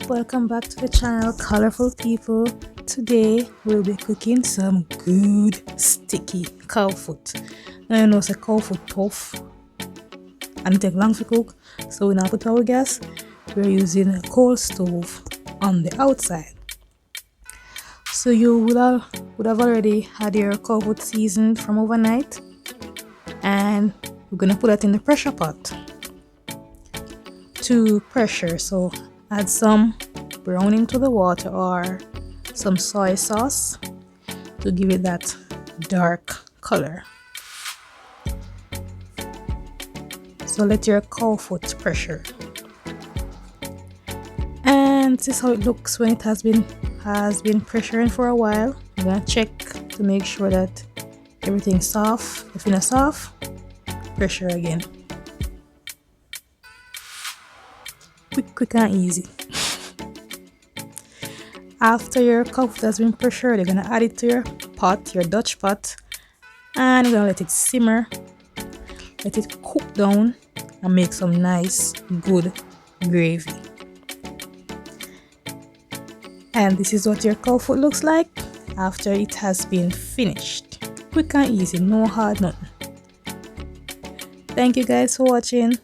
Welcome back to the channel, colorful people. Today we'll be cooking some good sticky cow foot. Now you know it's a cow foot tough and it takes long to cook, so we now put our gas. We're using a coal stove on the outside. So you would have already had your cow foot seasoned from overnight, and we're gonna put it in the pressure pot to pressure. So add some browning to the water or some soy sauce to give it that dark color. So let your cow foot pressure, and this is how it looks when it has been pressuring for a while. I'm gonna check to make sure that everything's soft. If it's not soft, pressure again. Quick and easy. After your cow foot has been pressured, you're gonna add it to your pot, your Dutch pot, and you're gonna let it simmer, let it cook down, and make some nice good gravy. And this is what your cow foot looks like after it has been finished. Quick and easy, no hard nothing. Thank you guys for watching.